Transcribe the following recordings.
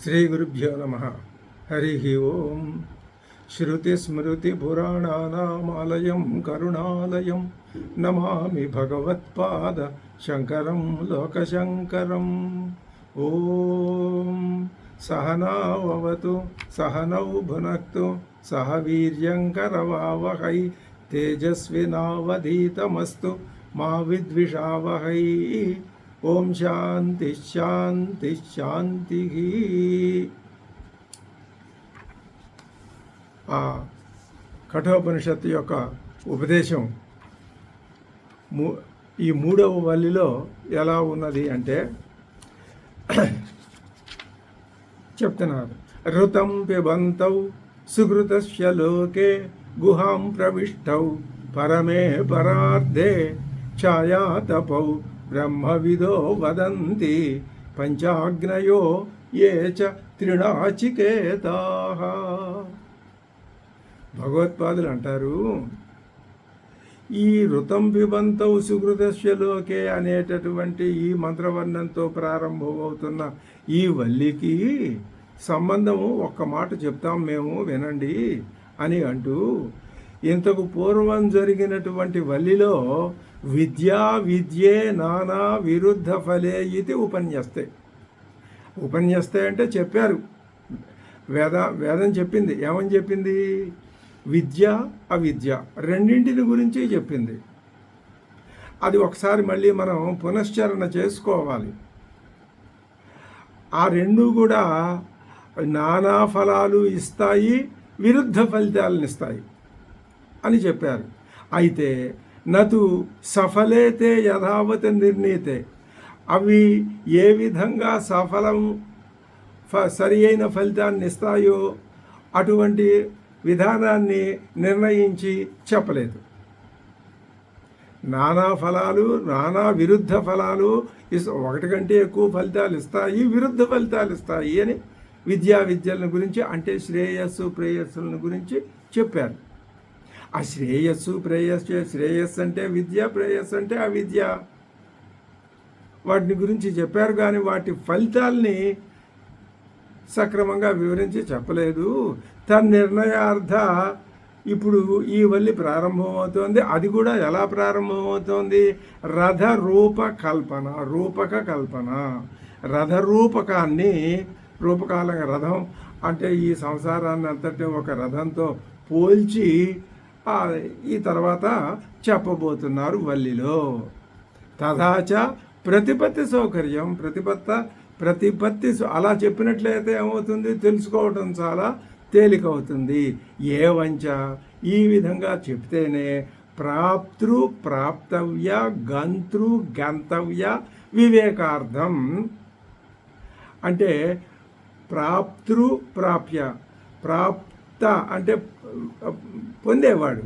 శ్రీగురుభ్యో నమ. హరి ఓం. శ్రుతిస్మృతిపురాణానామాలయం కరుణాలయం నమామి భగవత్పాద శంకరం లోకశంకరం. ఓం సహనావతు సహనౌ భునక్తు సహ వీర్యంకరవావహై తేజస్వినావధీతమస్తు మా విద్విషావహై. ఓం శాంతి శాంతి శాంతి. ఆ కఠోపనిషత్తు యొక్క ఉపదేశం ఈ మూడవ వల్లిలో ఎలా ఉన్నది అంటే చెప్తున్నారు. ఋతం పిబంతౌ సుకృతస్య లోకే గుహాం ప్రవిష్టౌ పరమే పరార్థే ఛాయాతపౌ బ్రహ్మవిదో వదంతి పంచాగ్నయో ఏ చ త్రిణాచికేతాః. భగవత్పాదులు అంటారు, ఈ ఋతం పిబంతౌ సుకృతస్య లోకే అనేటటువంటి ఈ మంత్రవర్ణంతో ప్రారంభమవుతున్న ఈ వల్లికి సంబంధము ఒక్క మాట చెప్తాం మేము వినండి అని అంటూ, ఇంతకు పూర్వం జరిగినటువంటి వల్లిలో విద్యా విద్యే నానా విరుద్ధ ఫలే ఇది ఉపన్యస్తే. ఉపన్యస్తే అంటే చెప్పారు, వేదం చెప్పింది. ఏమని చెప్పింది? విద్య అవిద్య రెండింటిని గురించి చెప్పింది. అది ఒకసారి మళ్ళీ మనం పునశ్చరణ చేసుకోవాలి. ఆ రెండు కూడా నానా ఫలాలు ఇస్తాయి, విరుద్ధ ఫలితాలను ఇస్తాయి అని చెప్పారు. అయితే నతు సఫలేతే యథావత్ నిర్ణీతే, అవి ఏ విధంగా సరి అయిన ఫలితాన్ని ఇస్తాయో అటువంటి విధానాన్ని నిర్ణయించి చెప్పలేదు. నానా ఫలాలు, నానా విరుద్ధ ఫలాలు, ఒకటి కంటే ఎక్కువ ఫలితాలు ఇస్తాయి, విరుద్ధ ఫలితాలు ఇస్తాయి అని విద్యలను గురించి, అంటే శ్రేయస్సు ప్రేయస్సులను గురించి చెప్పారు. ఆ శ్రేయస్సు శ్రేయస్సు అంటే విద్య, ప్రేయస్సు అంటే అవిద్య. వాటిని గురించి చెప్పారు, కానీ వాటి ఫలితాల్ని సక్రమంగా వివరించి చెప్పలేదు. తన్నిర్ణయార్థ ఇప్పుడు ఈ వల్లి ప్రారంభమవుతోంది. అది కూడా ఎలా ప్రారంభమవుతోంది? రూపక కల్పన. రూపకాలంగా రథం అంటే ఈ సంసారాన్ని అంతటి ఒక రథంతో పోల్చి ఈ తర్వాత చెప్పబోతున్నారు వల్లిలో. తథాచ ప్రతిపత్తి సౌకర్యం. ప్రతిపత్తి అలా చెప్పినట్లయితే ఏమవుతుంది? తెలుసుకోవటం చాలా తేలికవుతుంది. ఏవంచ, ఈ విధంగా చెప్తేనే ప్రాప్తవ్య గంతవ్య వివేకార్థం. అంటే ప్రాప్త అంటే పొందేవాడు,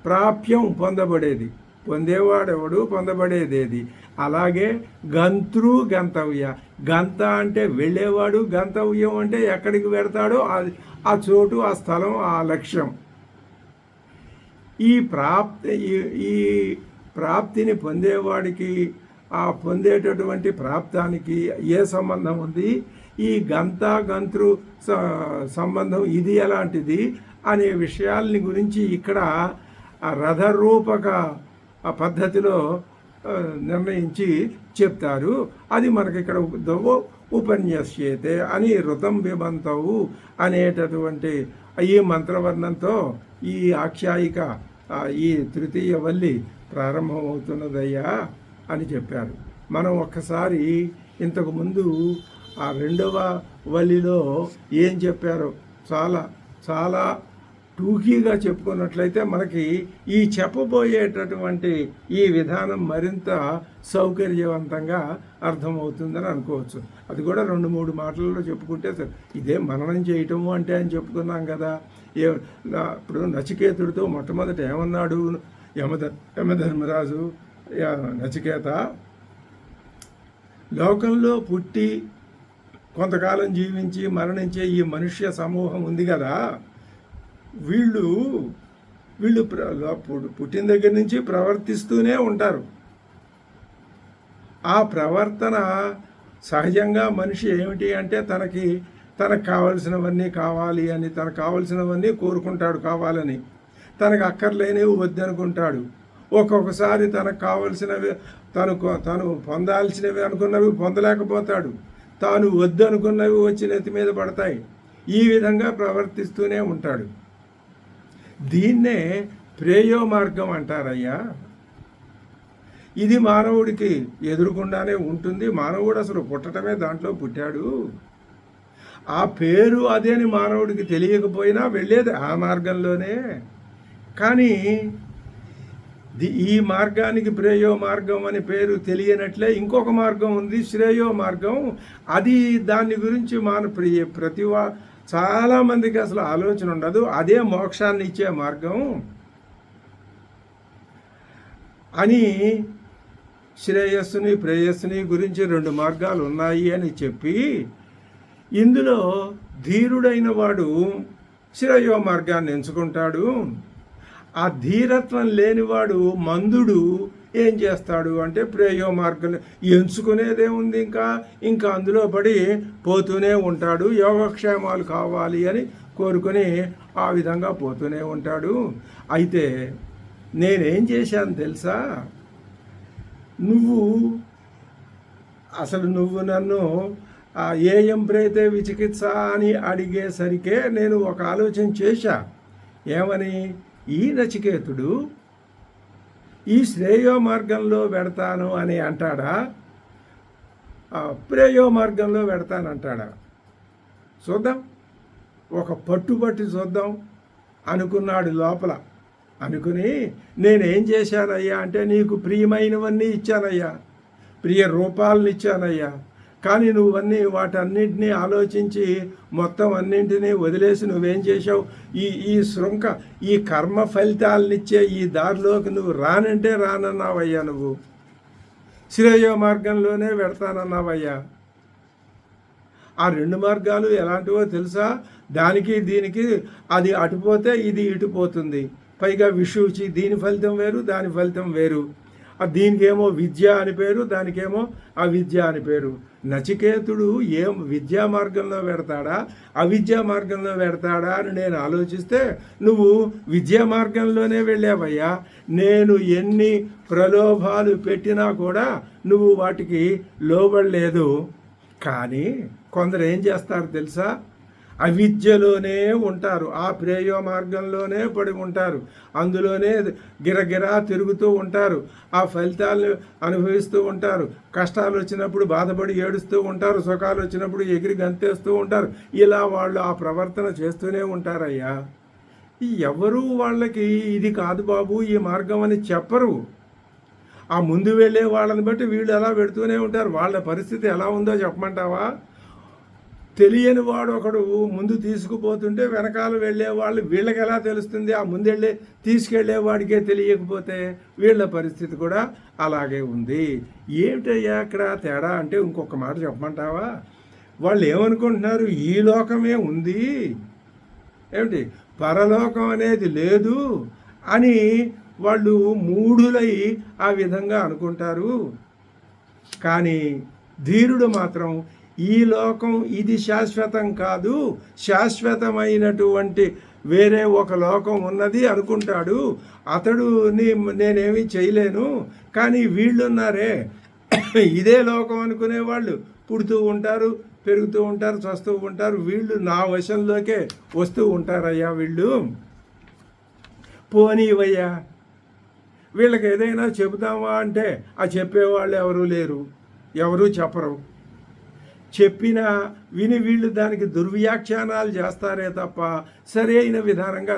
ప్రాప్యం పొందబడేది, పొందేవాడెవడు, పొందబడేదేది. అలాగే గంతవ్య, గంత అంటే వెళ్ళేవాడు, గంతవ్యం అంటే ఎక్కడికి వెడతాడో ఆ చోటు, ఆ స్థలం, ఆ లక్ష్యం. ఈ ప్రాప్తిని పొందేవాడికి, ఆ పొందేటటువంటి ప్రాప్తానికి ఏ సంబంధం ఉంది? ఈ గంతృ సంబంధం ఇది ఎలాంటిది అనే విషయాల్ని గురించి ఇక్కడ రథరూపక పద్ధతిలో నిర్ణయించి చెప్తారు. అది మనకి ఇక్కడ ఉపన్యస్యతే అని ఋతం పిబంతవు అనేటటువంటి ఈ మంత్రవర్ణంతో ఈ ఆఖ్యాయిక, ఈ తృతీయ వల్లి ప్రారంభమవుతున్నదయ్యా అని చెప్పారు. మనం ఒక్కసారి ఇంతకు ముందు ఆ రెండవ వల్లిలో ఏం చెప్పారో చాలా చాలా టూకీగా చెప్పుకున్నట్లయితే మనకి ఈ చెప్పబోయేటటువంటి ఈ విధానం మరింత సౌకర్యవంతంగా అర్థమవుతుందని అనుకోవచ్చు. అది కూడా 2-3 మాటలలో చెప్పుకుంటే ఇదే మననం చేయటము అంటే అని చెప్పుకున్నాం కదా. ఇప్పుడు నచికేతుడితో మొట్టమొదట ఏమన్నాడు యమధర్మరాజు? నచికేత, లోకంలో పుట్టి కొంతకాలం జీవించి మరణించే ఈ మనుష్య సమూహం ఉంది కదా, వీళ్ళు పుట్టిన దగ్గర నుంచి ప్రవర్తిస్తూనే ఉంటారు. ఆ ప్రవర్తన సహజంగా మనిషి ఏమిటి అంటే తనకు కావలసినవన్నీ కావాలి అని, తనకు కావలసినవన్నీ కోరుకుంటాడు కావాలని. తనకు అక్కర్లేనివి వద్దనుకుంటాడు. ఒక్కొక్కసారి తనకు కావలసినవి తను పొందాల్సినవి అనుకున్నవి పొందలేకపోతాడు. తాను వద్దనుకున్నవి వచ్చి నెత్తి మీద పడతాయి. ఈ విధంగా ప్రవర్తిస్తూనే ఉంటాడు. దీన్నే ప్రేయో మార్గం అంటారయ్యా. ఇది మానవుడికి ఎదురుకుండానే ఉంటుంది. మానవుడు అసలు పుట్టడమే దాంట్లో పుట్టాడు. ఆ పేరు అదే అని మానవుడికి తెలియకపోయినా వెళ్ళేది ఆ మార్గంలోనే. కానీ ఈ మార్గానికి ప్రేయో మార్గం అని పేరు తెలియనట్లే ఇంకొక మార్గం ఉంది, శ్రేయో మార్గం. అది దాని గురించి చాలామందికి అసలు ఆలోచన ఉండదు. అదే మోక్షాన్ని ఇచ్చే మార్గం అని, శ్రేయస్సుని ప్రేయస్సుని గురించి 2 మార్గాలు ఉన్నాయి అని చెప్పి, ఇందులో ధీరుడైన వాడు శ్రేయో మార్గాన్ని ఎంచుకుంటాడు. ఆ ధీరత్వం లేనివాడు మందుడు ఏం చేస్తాడు అంటే ప్రేయో మార్గం ఎంచుకునేదేముంది, ఇంకా అందులో పడి పోతూనే ఉంటాడు. యోగక్షేమాలు కావాలి అని కోరుకొని ఆ విధంగా పోతూనే ఉంటాడు. అయితే నేనేం చేశాను తెలుసా? నువ్వు నన్ను ఏం ప్రేతే విచికిత్స అని అడిగేసరికే నేను ఒక ఆలోచన చేశా. ఏమని? ఈ నచికేతుడు ఈ శ్రేయో మార్గంలో పెడతాను అని అంటాడా, ప్రేయో మార్గంలో పెడతానంటాడా? చూద్దాం, ఒక పట్టుబట్టి చూద్దాం అనుకున్నాడు లోపల. అనుకుని నేనేం చేశానయ్యా అంటే, నీకు ప్రియమైనవన్నీ ఇచ్చానయ్యా, ప్రియ రూపాలను ఇచ్చానయ్యా. కానీ నువ్వన్నీ వాటన్నింటినీ ఆలోచించి మొత్తం అన్నింటినీ వదిలేసి నువ్వేం చేశావు? ఈ కర్మ ఫలితాలనిచ్చే ఈ దారిలోకి నువ్వు రానంటే రానన్నావయ్యా. నువ్వు శ్రేయో మార్గంలోనే పెడతానన్నావయ్యా. ఆ 2 మార్గాలు ఎలాంటివో తెలుసా? దానికి దీనికి అది అటుపోతే ఇది ఇటుపోతుంది. పైగా విషూచి, దీని ఫలితం వేరు, దాని ఫలితం వేరు. దీనికేమో విద్య అని పేరు, దానికేమో అవిద్య అని పేరు. నచికేతుడు విద్యా మార్గంలో పెడతాడా, అవిద్యా మార్గంలో పెడతాడా అని నేను ఆలోచిస్తే, నువ్వు విద్యా మార్గంలోనే వెళ్ళావయ్యా. నేను ఎన్ని ప్రలోభాలు పెట్టినా కూడా నువ్వు వాటికి లోబడలేదు. కానీ కొందరు ఏం చేస్తారు తెలుసా? అవిద్యలోనే ఉంటారు, ఆ ప్రేయో మార్గంలోనే పడి ఉంటారు, అందులోనే గిరగిరా తిరుగుతూ ఉంటారు, ఆ ఫలితాలను అనుభవిస్తూ ఉంటారు. కష్టాలు వచ్చినప్పుడు బాధపడి ఏడుస్తూ ఉంటారు, సుఖాలు వచ్చినప్పుడు ఎగిరి గంతేస్తూ ఉంటారు. ఇలా వాళ్ళు ఆ ప్రవర్తన చేస్తూనే ఉంటారయ్యా. ఎవరు వాళ్ళకి ఇది కాదు బాబు ఈ మార్గం అని చెప్పరు. ఆ ముందు వెళ్ళే వాళ్ళని బట్టి వీళ్ళు ఎలా పెడుతూనే ఉంటారు. వాళ్ళ పరిస్థితి ఎలా ఉందో చెప్పమంటావా? తెలియని వాడు ఒకడు ముందు తీసుకుపోతుంటే వెనకాల వెళ్ళేవాళ్ళు వీళ్ళకి ఎలా తెలుస్తుంది? ఆ ముందెళ్ళే తీసుకెళ్లేవాడికే తెలియకపోతే వీళ్ళ పరిస్థితి కూడా అలాగే ఉంది. ఏమిటయ్యా అక్కడ తేడా అంటే, ఇంకొక మాట చెప్పమంటావా? వాళ్ళు ఏమనుకుంటున్నారు? ఈ లోకమే ఉంది, ఏమిటి పరలోకం అనేది లేదు అని వాళ్ళు మూఢులై ఆ విధంగా అనుకుంటారు. కానీ ధీరుడు మాత్రం ఈ లోకం ఇది శాశ్వతం కాదు, శాశ్వతమైనటువంటి వేరే ఒక లోకం ఉన్నది అనుకుంటాడు. అతడు నేనేమీ చేయలేను, కానీ వీళ్ళున్నారే ఇదే లోకం అనుకునే వాళ్ళు పుడుతూ ఉంటారు, పెరుగుతూ ఉంటారు, చస్తూ ఉంటారు. వీళ్ళు నా వశంలోకే వస్తూ ఉంటారయ్యా. వీళ్ళు పోనీవయ్యా, వీళ్ళకి ఏదైనా చెబుతామా అంటే ఆ చెప్పేవాళ్ళు ఎవరూ లేరు, ఎవరూ చెప్పరు. చెప్పినా విని వీళ్ళు దానికి దుర్వ్యాఖ్యానాలు చేస్తారే తప్ప సరైన విధానంగా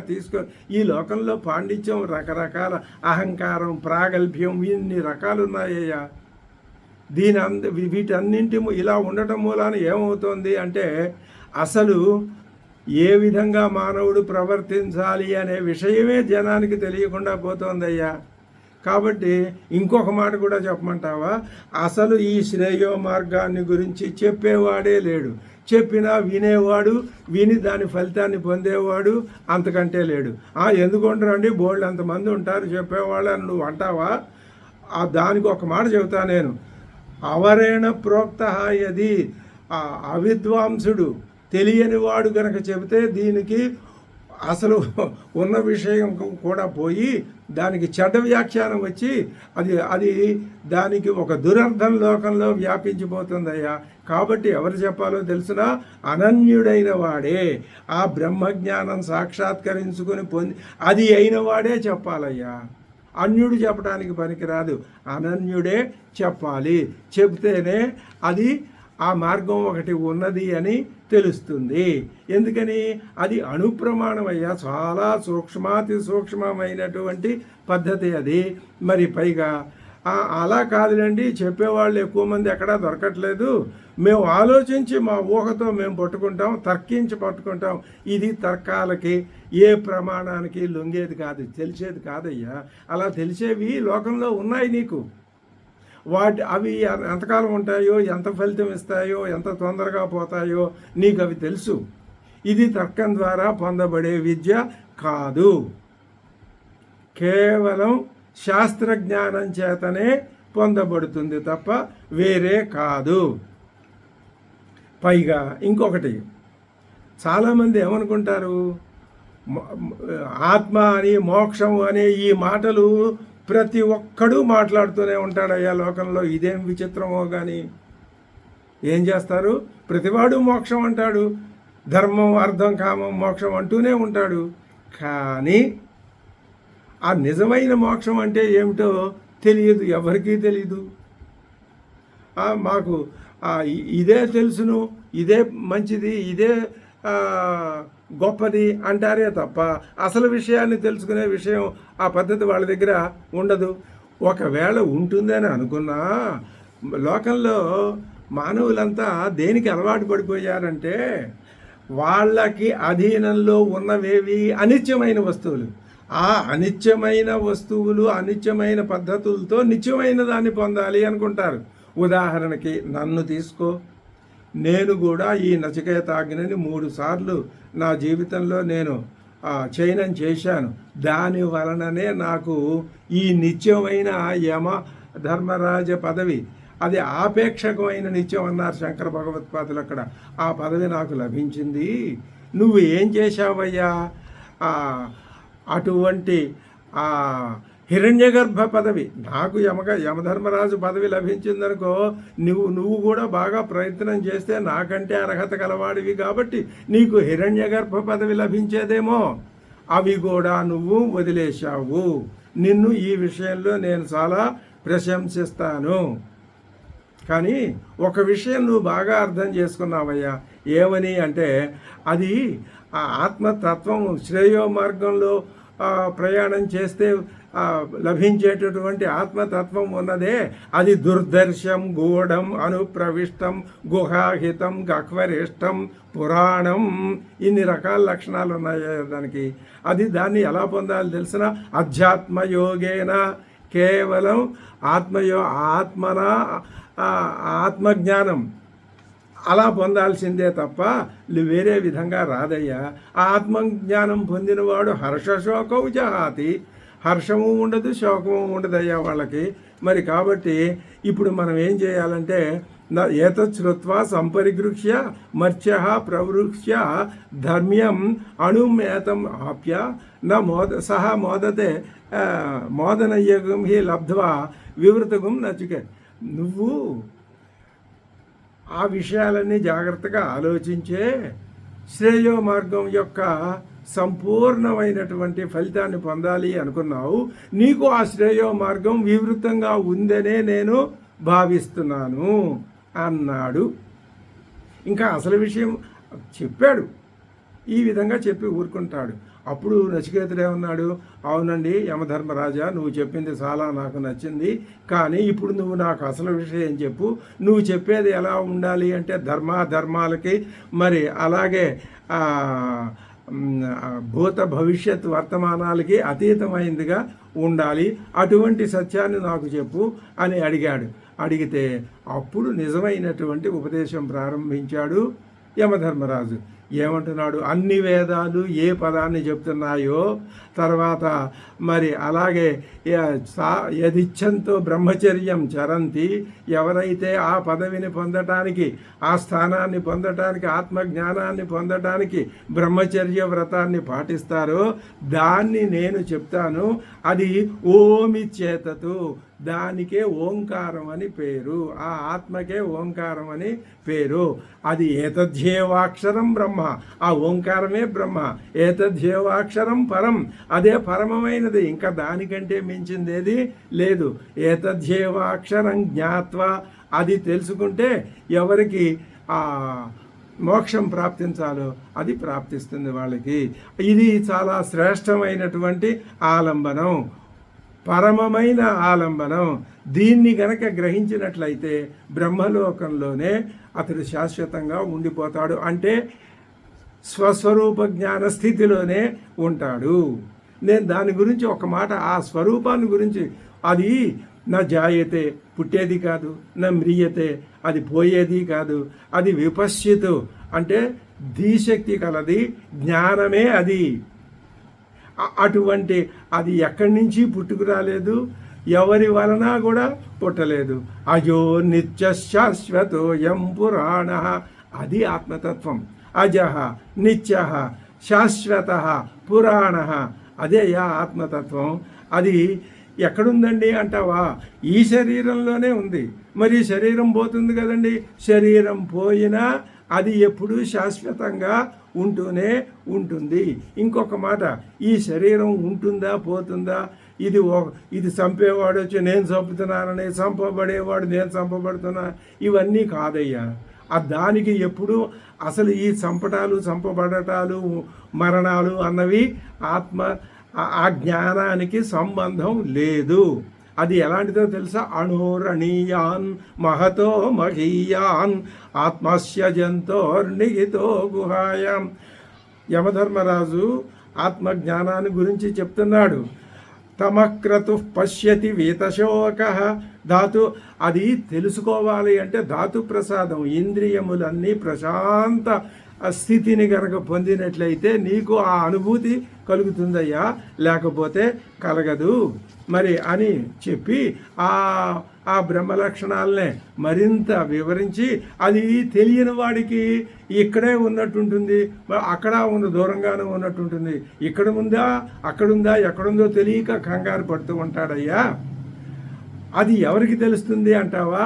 ఈ లోకంలో పాండిత్యం, రకరకాల అహంకారం, ప్రాగల్భ్యం, ఇన్ని రకాలు ఉన్నాయ్యా. వీటన్నింటి ఇలా ఉండటం మూలాన ఏమవుతోంది అంటే, అసలు ఏ విధంగా మానవుడు ప్రవర్తించాలి అనే విషయమే జనానికి తెలియకుండా పోతోందయ్యా. కాబట్టి ఇంకొక మాట కూడా చెప్పమంటావా? అసలు ఈ శ్రేయో మార్గాన్ని గురించి చెప్పేవాడే లేడు. చెప్పినా వినేవాడు, విని దాని ఫలితాన్ని పొందేవాడు అంతకంటే లేడు. ఎందుకుంటారండి, బోల్డ్ అంతమంది ఉంటారు చెప్పేవాళ్ళు అని నువ్వు అంటావా? దానికి ఒక మాట చెబుతా నేను. అవరేణ ప్రోక్త యది, అవిద్వాంసుడు తెలియని వాడు గనక చెబితే దీనికి అసలు ఉన్న విషయం కూడా పోయి దానికి చెడ్డ వ్యాఖ్యానం వచ్చి అది దానికి ఒక దురర్థం లోకంలో వ్యాపించిపోతుందయ్యా. కాబట్టి ఎవరు చెప్పాలో తెలిసినా అనన్యుడైన వాడే, ఆ బ్రహ్మజ్ఞానం సాక్షాత్కరించుకొని పొంది అది అయిన వాడే చెప్పాలయ్యా. అన్యుడు చెప్పడానికి పనికిరాదు, అనన్యుడే చెప్పాలి. చెబితేనే అది ఆ మార్గం ఒకటి ఉన్నది అని తెలుస్తుంది. ఎందుకని? అది అణుప్రమాణమయ్యా, చాలా సూక్ష్మాతి సూక్ష్మమైనటువంటి పద్ధతి అది. మరి పైగా అలా కాదులేండి, చెప్పేవాళ్ళు ఎక్కువ మంది ఎక్కడా దొరకట్లేదు, మేము ఆలోచించి మా ఊహతో మేము పట్టుకుంటాం, తర్కించి పట్టుకుంటాం. ఇది తర్కాలకి ఏ ప్రమాణానికి లొంగేది కాదు, తెలిసేది కాదయ్యా. అలా తెలిసేవి లోకంలో ఉన్నాయి నీకు. అవి ఎంతకాలం ఉంటాయో, ఎంత ఫలితం ఇస్తాయో, ఎంత తొందరగా పోతాయో నీకు అవి తెలుసు. ఇది తర్కం ద్వారా పొందబడే విద్య కాదు, కేవలం శాస్త్రజ్ఞానం చేతనే పొందబడుతుంది తప్ప వేరే కాదు. పైగా ఇంకొకటి, చాలామంది ఏమనుకుంటారు, ఆత్మ అని మోక్షం అనే ఈ మాటలు ప్రతి ఒక్కడూ మాట్లాడుతూనే ఉంటాడయ్యా లోకంలో. ఇదేం విచిత్రమో కానీ ఏం చేస్తారు, ప్రతివాడు మోక్షం అంటాడు, ధర్మం అర్థం కామం మోక్షం అంటూనే ఉంటాడు. కానీ ఆ నిజమైన మోక్షం అంటే ఏమిటో తెలియదు, ఎవరికీ తెలియదు. మాకు ఇదే తెలుసును, ఇదే మంచిది, ఇదే గొప్పది అంటారే తప్ప అసలు విషయాన్ని తెలుసుకునే విషయం ఆ పద్ధతి వాళ్ళ దగ్గర ఉండదు. ఒకవేళ ఉంటుందని అనుకున్నా, లోకంలో మానవులంతా దేనికి అలవాటు పడిపోయారంటే వాళ్ళకి అధీనంలో ఉన్నవేవి అనిత్యమైన వస్తువులు. ఆ అనిత్యమైన వస్తువులు అనిత్యమైన పద్ధతులతో నిత్యమైన దాన్ని పొందాలి అనుకుంటారు. ఉదాహరణకి నన్ను తీసుకో, నేను కూడా ఈ నచికేతాగ్నిని 3 సార్లు నా జీవితంలో నేను చయనం చేశాను. దాని వలననే నాకు ఈ నిత్యమైన యమ ధర్మరాజ పదవి, అది ఆపేక్షకమైన నిత్యం అన్నారు శంకర భగవత్పాదులు అక్కడ. ఆ పదవి నాకు లభించింది. నువ్వు ఏం చేశావయ్యా? అటువంటి హిరణ్యగర్భ పదవి నాకు యమధర్మరాజు పదవి లభించిందనుకో, నువ్వు కూడా బాగా ప్రయత్నం చేస్తే నాకంటే అర్హత కలవాడివి కాబట్టి నీకు హిరణ్యగర్భ పదవి లభించేదేమో. అవి కూడా నువ్వు వదిలేశావు. నిన్ను ఈ విషయంలో నేను చాలా ప్రశంసిస్తాను. కానీ ఒక విషయం నువ్వు బాగా అర్థం చేసుకున్నావయ్యా. ఏమని అంటే, అది ఆ ఆత్మతత్వం శ్రేయో మార్గంలో ప్రయాణం చేస్తే లభించేటటువంటి ఆత్మతత్వం ఉన్నదే, అది దుర్దర్శం గూఢం అనుప్రవిష్టం గుహాహితం గహ్వరిష్టం పురాణం. ఇన్ని రకాల లక్షణాలు ఉన్నాయి దానికి. దాన్ని ఎలా పొందాలి తెలిసిన? అధ్యాత్మయోగేన, కేవలం ఆత్మజ్ఞానం అలా పొందాల్సిందే తప్ప వేరే విధంగా రాదయ్యా. ఆత్మజ్ఞానం పొందినవాడు హర్షశోకౌ జహాతి, హర్షము ఉండదు, శోకము ఉండదయ్యా వాళ్ళకి. మరి కాబట్టి ఇప్పుడు మనం ఏం చేయాలంటే, ఏతత్ శ్రుత్వా సంపరిగృహ్య మర్త్య ప్రవృక్ష్య ధర్మ్యం అణుమేతం ఆప్య సహ మోదతే మోదనయ్యగం హి లబ్ధ్వా వివృతగం నచికే. నువ్వు ఆ విషయాలన్నీ జాగ్రత్తగా ఆలోచించే శ్రేయో మార్గం యొక్క సంపూర్ణమైనటువంటి ఫలితాన్ని పొందాలి అనుకున్నావు. నీకు ఆ శ్రేయో మార్గం వివృతంగా ఉందనే నేను భావిస్తున్నాను అన్నాడు. ఇంకా అసలు విషయం చెప్పాడు. ఈ విధంగా చెప్పి ఊరుకుంటాడు. అప్పుడు నచికేతుడు ఏమన్నాడు? అవునండి యమధర్మరాజా, నువ్వు చెప్పింది చాలా నాకు నచ్చింది. కానీ ఇప్పుడు నువ్వు నాకు అసలు విషయం చెప్పు. నువ్వు చెప్పేది ఎలా ఉండాలి అంటే ధర్మాలకి, మరి అలాగే భూత భవిష్యత్ వర్తమానాలకి అతీతమైందిగా ఉండాలి. అటువంటి సత్యాన్ని నాకు చెప్పు అని అడిగాడు. అడిగితే అప్పుడు నిజమైనటువంటి ఉపదేశం ప్రారంభించాడు యమధర్మరాజు. ఏమంటున్నాడు, అన్ని వేదాలు ఏ పదాన్ని చెప్తున్నాయో, తర్వాత మరి అలాగే యదిచ్ఛంతో బ్రహ్మచర్యం చరంతి, ఎవరైతే ఆ పదవిని పొందటానికి, ఆ స్థానాన్ని పొందటానికి, ఆత్మజ్ఞానాన్ని పొందటానికి బ్రహ్మచర్య వ్రతాన్ని పాటిస్తారో దాన్ని నేను చెప్తాను. అది ఓమిచ్చేతతు, దానికే ఓంకారం అని పేరు, ఆ ఆత్మకే ఓంకారం అని పేరు. అది ఏతధ్యేవాక్షరం బ్రహ్మ, ఆ ఓంకారమే బ్రహ్మ. ఏతధ్యేవాక్షరం పరం, అదే పరమమైనది, ఇంకా దానికంటే మించిందేది లేదు. ఏతధ్యేవాక్షరం జ్ఞాత్వా, అది తెలుసుకుంటే ఎవరికి ఆ మోక్షం ప్రాప్తించాలో అది ప్రాప్తిస్తుంది వాళ్ళకి. ఇది చాలా శ్రేష్టమైనటువంటి ఆలంబనం, పరమమైన ఆలంబనం. దీన్ని గనక గ్రహించినట్లయితే బ్రహ్మలోకంలోనే అతడు శాశ్వతంగా ఉండిపోతాడు, అంటే స్వస్వరూప జ్ఞాన స్థితిలోనే ఉంటాడు. నేను దాని గురించి ఒక మాట, ఆ స్వరూపాన్ని గురించి, అది నా జాయతే, పుట్టేది కాదు, నా మ్రియతే, అది పోయేది కాదు, అది విపశ్యతు, అంటే ధీశక్తి కలది, జ్ఞానమే అది. అటువంటి అది ఎక్కడి నుంచి పుట్టుకురాలేదు, ఎవరి వలన కూడా పుట్టలేదు. అజో నిత్య శాశ్వతోయం పురాణ, అది ఆత్మతత్వం. అజః నిత్య శాశ్వత పురాణ, అదే ఆత్మతత్వం. అది ఎక్కడుందండి అంటావా, ఈ శరీరంలోనే ఉంది. మరి శరీరం పోతుంది కదండి, శరీరం పోయినా అది ఎప్పుడూ శాశ్వతంగా ఉంటూనే ఉంటుంది. ఇంకొక మాట, ఈ శరీరం ఉంటుందా పోతుందా, ఇది చంపేవాడు వచ్చి నేను చంపుతున్నానని, చంపబడేవాడు నేను చంపబడుతున్నా, ఇవన్నీ కాదయ్యా. దానికి ఎప్పుడు అసలు ఈ చంపబడటాలు మరణాలు అన్నవి ఆ జ్ఞానానికి సంబంధం లేదు. అది ఎలాంటిదో తెలుసా, అణోరణీయాన్ మహతో మహీయాన్ ఆత్మస్య జంతోర్నిహితో గుహాయాం. యమధర్మరాజు ఆత్మజ్ఞానాన్ని గురించి చెప్తున్నాడు. తమక్రతు పశ్యతి వీతశోక, ధాతు, అది తెలుసుకోవాలి అంటే ధాతు ప్రసాదం, ఇంద్రియములన్నీ ప్రశాంత స్థితిని కనుక పొందినట్లయితే నీకు ఆ అనుభూతి కలుగుతుందయ్యా, లేకపోతే కలగదు మరి అని చెప్పి ఆ బ్రహ్మ లక్షణాలనే మరింత వివరించి, అది తెలియని వాడికి ఇక్కడే ఉన్నట్టుంటుంది, అక్కడ దూరంగానే ఉన్నట్టుంటుంది, ఇక్కడ ఉందా అక్కడుందా ఎక్కడుందో తెలియక కంగారు పడుతూ ఉంటాడయ్యా. అది ఎవరికి తెలుస్తుంది అంటావా,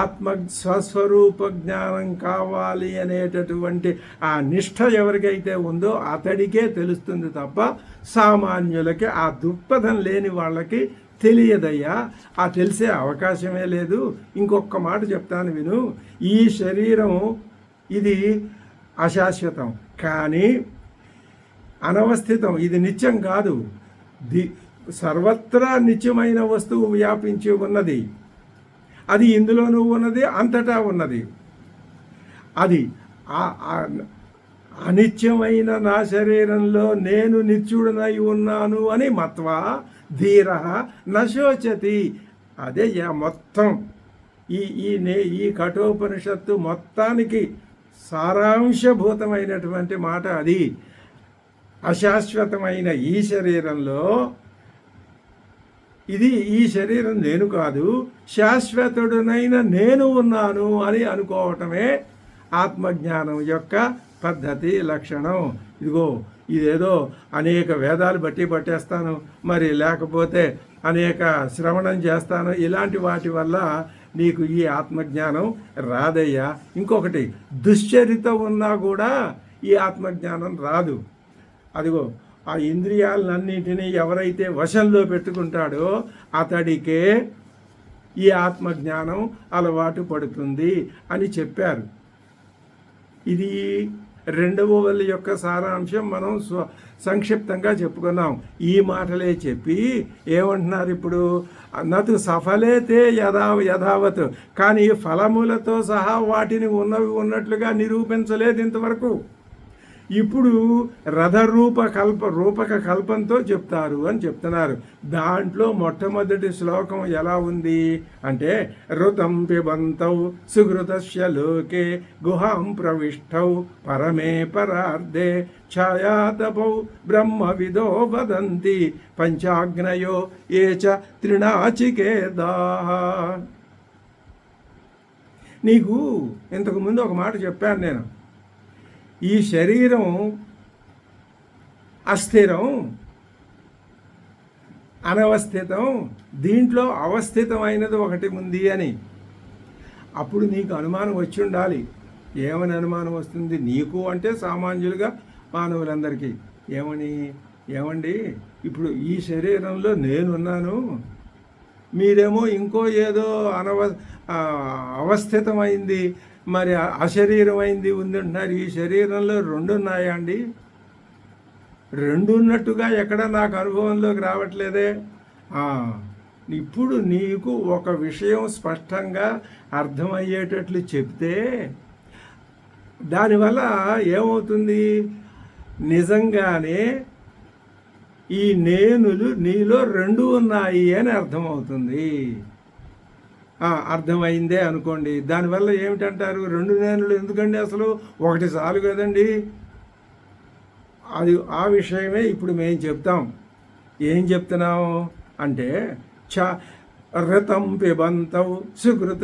ఆత్మ స్వస్వరూప జ్ఞానం కావాలి అనేటటువంటి ఆ నిష్ఠ ఎవరికైతే ఉందో అతడికే తెలుస్తుంది తప్ప సామాన్యులకి, ఆ దృక్పథం లేని వాళ్ళకి తెలియదయ్యా, ఆ తెలిసే అవకాశమే లేదు. ఇంకొక మాట చెప్తాను విను, ఈ శరీరం ఇది అశాశ్వతం, కానీ అనవస్థితం, ఇది నిత్యం కాదు. సర్వత్రా నిత్యమైన వస్తువు వ్యాపించి ఉన్నది, అది ఇందులోనూ ఉన్నది, అంతటా ఉన్నది. అది అనిత్యమైన నా శరీరంలో నేను నిత్యుడనై ఉన్నాను అని మత్వా ధీర నశోచతి. అదే మొత్తం ఈ కఠోపనిషత్తు మొత్తానికి సారాంశభూతమైనటువంటి మాట అది. అశాశ్వతమైన ఈ శరీరంలో, ఈ శరీరం నేను కాదు, శాశ్వతుడునైన నేను ఉన్నాను అని అనుకోవటమే ఆత్మజ్ఞానం యొక్క పద్ధతి, లక్షణం. ఇదేదో అనేక వేదాలు పట్టేస్తాను, మరి లేకపోతే అనేక శ్రవణం చేస్తాను, ఇలాంటి వాటి వల్ల నీకు ఈ ఆత్మజ్ఞానం రాదయ్యా. ఇంకొకటి, దుశ్చరిత ఉన్నా కూడా ఈ ఆత్మజ్ఞానం రాదు. ఆ ఇంద్రియాలన్నింటినీ ఎవరైతే వశంలో పెట్టుకుంటాడో అతడికే ఈ ఆత్మజ్ఞానం అలవాటు పడుతుంది అని చెప్పారు. ఇది రెండవ వల్లి యొక్క సారాంశం మనం సంక్షిప్తంగా చెప్పుకున్నాం. ఈ మాటలే చెప్పి ఏమంటున్నారు ఇప్పుడు, నతు సఫలేతే యథావత్, కానీ ఫలములతో సహా వాటిని ఉన్నవి ఉన్నట్లుగా నిరూపించలేదు ఇంతవరకు. ఇప్పుడు రూపక కల్పంతో చెప్తారు అని చెప్తున్నారు. దాంట్లో మొట్టమొదటి శ్లోకం ఎలా ఉంది అంటే, ఋతం పిబంతౌ సుహృతస్య లోకే గుహాం ప్రవిష్టౌ పరమే పరార్ధే ఛాయాతపౌ బ్రహ్మవిదో వదంతి పంచాగ్నయో ఏ చ త్రినాచికేదాః. నీకు ఇంతకుముందు ఒక మాట చెప్పాను నేను, ఈ శరీరం అస్థిరం, అనవస్థితం, దీంట్లో అవస్థితమైనది ఒకటి ఉంది అని. అప్పుడు నీకు అనుమానం వచ్చి ఉండాలి. ఏమని అనుమానం వస్తుంది నీకు అంటే సామాన్యులుగా మానవులందరికీ? ఏమండి ఇప్పుడు ఈ శరీరంలో నేనున్నాను, మీరేమో ఇంకో ఏదో అవస్థితమైంది, మరి అశరీరమైంది ఉంది అంటున్నారు. ఈ శరీరంలో రెండు ఉన్నాయా అండి? రెండు ఉన్నట్టుగా ఎక్కడ నాకు అనుభవంలోకి రావట్లేదే. ఇప్పుడు నీకు ఒక విషయం స్పష్టంగా అర్థమయ్యేటట్లు చెప్తే దానివల్ల ఏమవుతుంది, నిజంగానే ఈ నేనులు నీలో రెండు ఉన్నాయి అని అర్థమవుతుంది. అర్థమైందే అనుకోండి. దానివల్ల ఏమిటంటారు, రెండు నేనులు ఎందుకండి, అసలు ఒకటి చాలు కదండి. అది ఆ విషయమే ఇప్పుడు మేము చెప్తాం. ఏం చెప్తున్నాం అంటే, ఋతం పిబంతౌ సుకృత.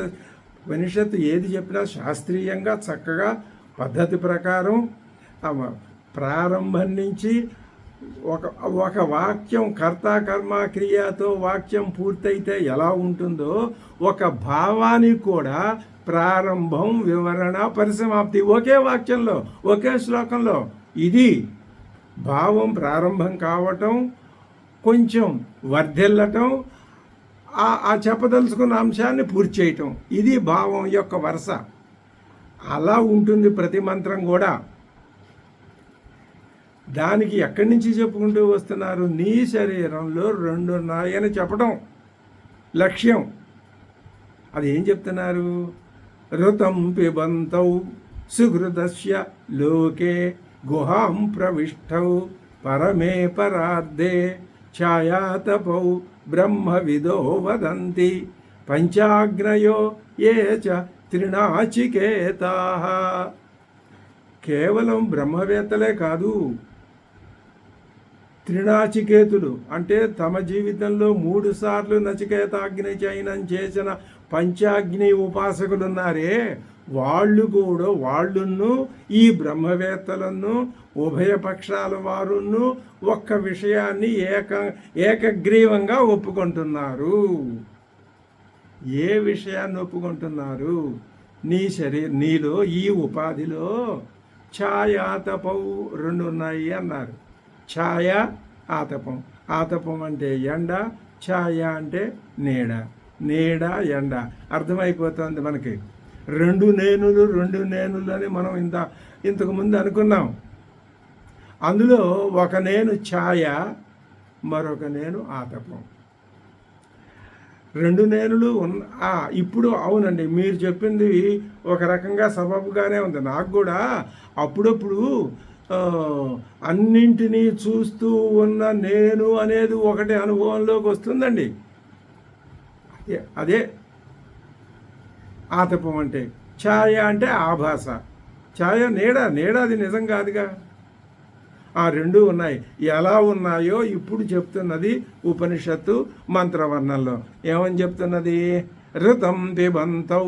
ఉపనిషత్తు ఏది చెప్పినా శాస్త్రీయంగా చక్కగా పద్ధతి ప్రకారం ప్రారంభం నుంచి ఒక వాక్యం కర్త కర్మ క్రియతో వాక్యం పూర్తయితే ఎలా ఉంటుందో, ఒక భావానికి కూడా ప్రారంభం, వివరణ, పరిసమాప్తి ఒకే వాక్యంలో, ఒకే శ్లోకంలో. ఇది భావం ప్రారంభం కావటం, కొంచెం వర్ధిల్లటం, ఆ చెప్పదలుచుకున్న అంశాన్ని పూర్తి చేయటం, ఇది భావం యొక్క వరుస. అలా ఉంటుంది ప్రతి మంత్రం కూడా. దానికి ఎక్కడి నుంచి చెప్పుకుంటూ వస్తున్నారు, నీ శరీరంలో రెండు ఉన్నాయని చెప్పడం లక్ష్యం. అది ఏం చెప్తున్నారు, ఋతం పిబంతౌ సుహృదస్య లోకే గుహాం ప్రవిష్టౌ పరమే పరార్ధే ఛాయాతపౌ బ్రహ్మవిదో వదంతి పంచాగ్నయో ఏ చ త్రినాచికేతాః. కేవలం బ్రహ్మవేత్తలే కాదు, త్రినాచికేతులు అంటే తమ జీవితంలో 3 సార్లు నచికేతాగ్ని చయనం చేసిన పంచాగ్ని ఉపాసకులున్నారే, వాళ్ళును ఈ బ్రహ్మవేత్తలను ఉభయపక్షాల వారును ఒక్క విషయాన్ని ఏకగ్రీవంగా ఒప్పుకుంటున్నారు. ఏ విషయాన్ని ఒప్పుకుంటున్నారు, నీలో ఈ ఉపాధిలో ఛాయాతపౌ రెండు ఉన్నాయి అన్నారు. ఛాయ ఆతపం. ఆతపం అంటే ఎండ, ఛాయ అంటే నీడ. నీడ ఎండ అర్థమైపోతుంది మనకి. రెండు నేనులు అని మనం ఇంతకుముందు అనుకున్నాం. అందులో ఒక నేను ఛాయ, మరొక నేను ఆతపం. రెండు నేనులు ఇప్పుడు అవునండి, మీరు చెప్పింది ఒక రకంగా సబబుగానే ఉంది. నాకు కూడా అప్పుడప్పుడు అన్నింటినీ చూస్తూ ఉన్న నేను అనేది ఒకటి అనుభవంలోకి వస్తుందండి. అదే ఆతపం అంటే. ఛాయ అంటే ఆభాస, ఛాయ నీడ అది నిజం కాదుగా. ఆ రెండు ఉన్నాయి. ఎలా ఉన్నాయో ఇప్పుడు చెప్తున్నది ఉపనిషత్తు మంత్రవర్ణంలో. ఏమని చెప్తున్నది, ఋతం పిబంతౌ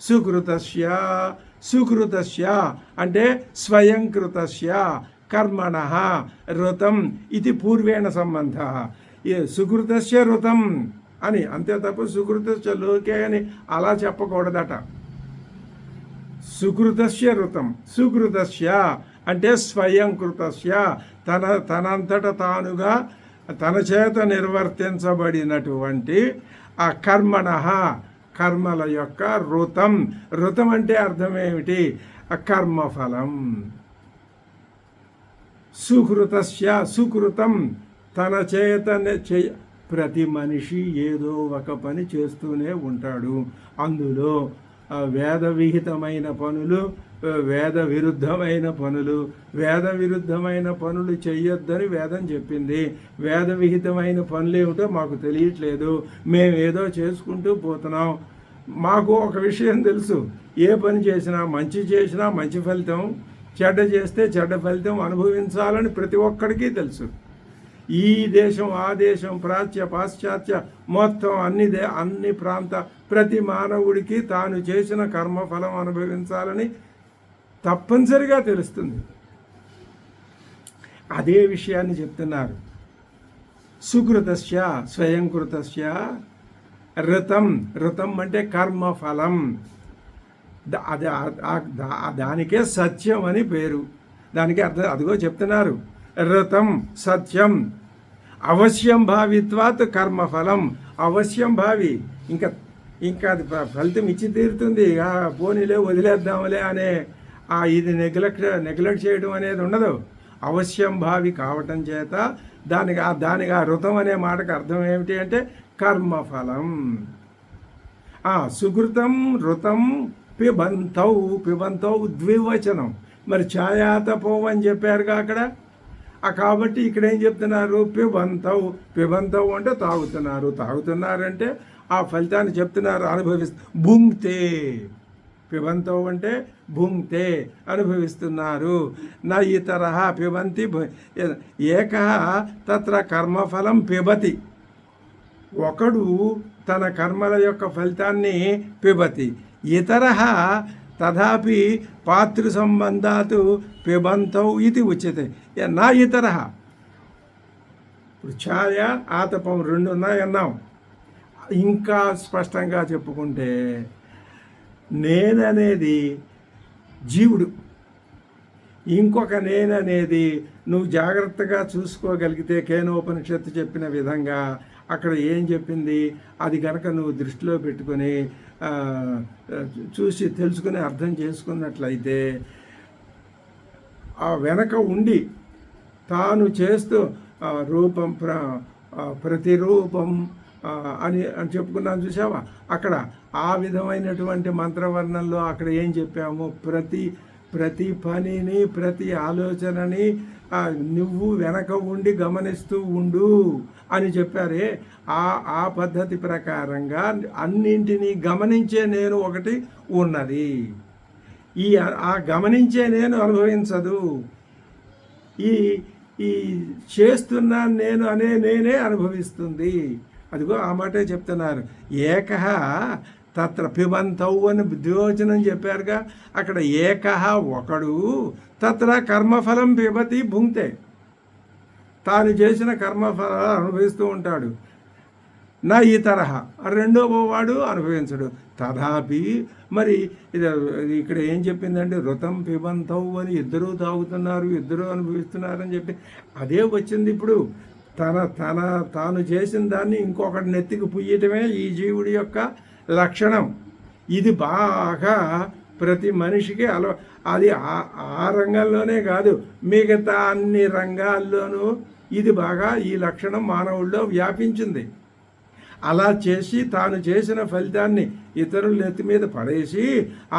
సుకృతస్య. సుకృతస్య అంటే స్వయంకృతస్య కర్మణః ఋతం ఇది పూర్వేణ సంబంధ. సుకృతస్య ఋతం అని, అంతే తప్ప సుకృతస్య లోకే అని అలా చెప్పకూడదట. సుకృతస్య ఋతం. సుకృతస్య అంటే స్వయంకృతస్య, తనంతట తానుగా తన చేత నిర్వర్తించబడినటువంటి ఆ కర్మణః కర్మల యొక్క ఋతం. ఋతం అంటే అర్థం ఏమిటి, కర్మఫలం. సుకృతస్య సుకృతం తన చేతనే ప్రతి మనిషి ఏదో ఒక పని చేస్తూనే ఉంటాడు. అందులో వేద విహితమైన పనులు, వేద విరుద్ధమైన పనులు చెయ్యొద్దని వేదం చెప్పింది. వేద విహితమైన పనులు ఏమిటో మాకు తెలియట్లేదు, మేమేదో చేసుకుంటూ పోతున్నాం. మాకు ఒక విషయం తెలుసు, ఏ పని చేసినా మంచి చేసినా మంచి ఫలితం, చెడ్డ చేస్తే చెడ్డ ఫలితం అనుభవించాలని ప్రతి ఒక్కడికి తెలుసు. ఈ దేశం ఆ దేశం ప్రాచ్య పాశ్చాత్య మొత్తం అన్ని ప్రాంత ప్రతి మానవుడికి తాను చేసిన కర్మఫలం అనుభవించాలని తప్పనిసరిగా తెలుస్తుంది. అదే విషయాన్ని చెప్తున్నారు. సుకృతస్య స్వయంకృతస్య ఋతం అంటే కర్మఫలం. అది దానికే సత్యం అని పేరు. దానికి అర్థం అదిగో చెప్తున్నారు. ఋతం సత్యం, అవశ్యం భావిత్వాత్ కర్మఫలం. అవశ్యం భావి, ఇంకా అది ఫలితం ఇచ్చి తీరుతుంది, పోనీలే వదిలేద్దాంలే అనే ఇది నెగ్లెక్ట్ చేయడం అనేది ఉండదు. అవశ్యం భావి కావటం చేత దానికి ఆ ఋతం అనే మాటకు అర్థం ఏమిటి అంటే కర్మఫలం. సుకృతం ఋతం పిబంతౌ ద్వివచనం. మరి ఛాయాతపోం అని చెప్పారుగా అక్కడ. కాబట్టి ఇక్కడ ఏం చెప్తున్నారు? పిబంతౌ అంటే తాగుతున్నారంటే ఆ ఫలితాన్ని చెప్తున్నారు. భుంక్తే, పిబంతౌ అంటే భుంక్తే అనుభవిస్తున్నారు. నా ఇతరః పిబంతి ఏకః తత్ర కర్మఫలం పిబతి. ఒకడు తన కర్మల యొక్క ఫలితాన్ని పిబతి, ఇతరః తథాపి పాతృ సంబంధాత్ పిబంతౌ ఇది ఉచ్యతే. నా ఇతరః, ఇప్పుడు ఛాయ ఆతపం రెండు ఉన్నాయన్నాం. ఇంకా స్పష్టంగా చెప్పుకుంటే నేననేది జీవుడు, ఇంకొక నేననేది నువ్వు జాగ్రత్తగా చూసుకోగలిగితే కేనోపనిషత్తు చెప్పిన విధంగా అక్కడ ఏం చెప్పింది అది కనుక నువ్వు దృష్టిలో పెట్టుకొని చూసి తెలుసుకుని అర్థం చేసుకున్నట్లయితే ఆ వెనక ఉండి తాను చేస్తూ రూపం ప్రతిరూపం అని చెప్పుకున్నాను చూసావా. అక్కడ ఆ విధమైనటువంటి మంత్రవర్ణంలో అక్కడ ఏం చెప్పాము? ప్రతి పనిని ప్రతి ఆలోచనని నువ్వు వెనక ఉండి గమనిస్తూ ఉండు అని చెప్పారే. ఆ పద్ధతి ప్రకారంగా అన్నింటినీ గమనించే నేను ఒకటి ఉన్నది. ఆ గమనించే నేను అనుభవించదు. ఈ చేస్తున్నాను నేను అనే నేనే అనుభవిస్తుంది. అదిగో ఆ మాటే చెప్తున్నారు. ఏకః తత్ర పిబంతౌ అని ద్వివచనం చెప్పారుగా. అక్కడ ఏకః ఒకడు, తత్ర కర్మఫలం పిబతి భుంక్తే, తాను చేసిన కర్మఫలాలు అనుభవిస్తూ ఉంటాడు. నా ఈ తరహా రెండవ వాడు అనుభవించడు. తథాపి మరి ఇక్కడ ఏం చెప్పిందంటే ఋతం పిబంతౌ అని ఇద్దరూ తాగుతున్నారు, ఇద్దరూ అనుభవిస్తున్నారని చెప్పి అదే వచ్చింది. ఇప్పుడు తాను చేసిన దాన్ని ఇంకొకటి నెత్తికి పుయ్యటమే ఈ జీవుడి యొక్క లక్షణం. ఇది బాగా ప్రతి మనిషికి అది ఆ రంగంలోనే కాదు, మిగతా అన్ని రంగాల్లోనూ ఇది బాగా ఈ లక్షణం మానవుల్లో వ్యాపించింది. అలా చేసి తాను చేసిన ఫలితాన్ని ఇతరుల నెత్తి మీద పడేసి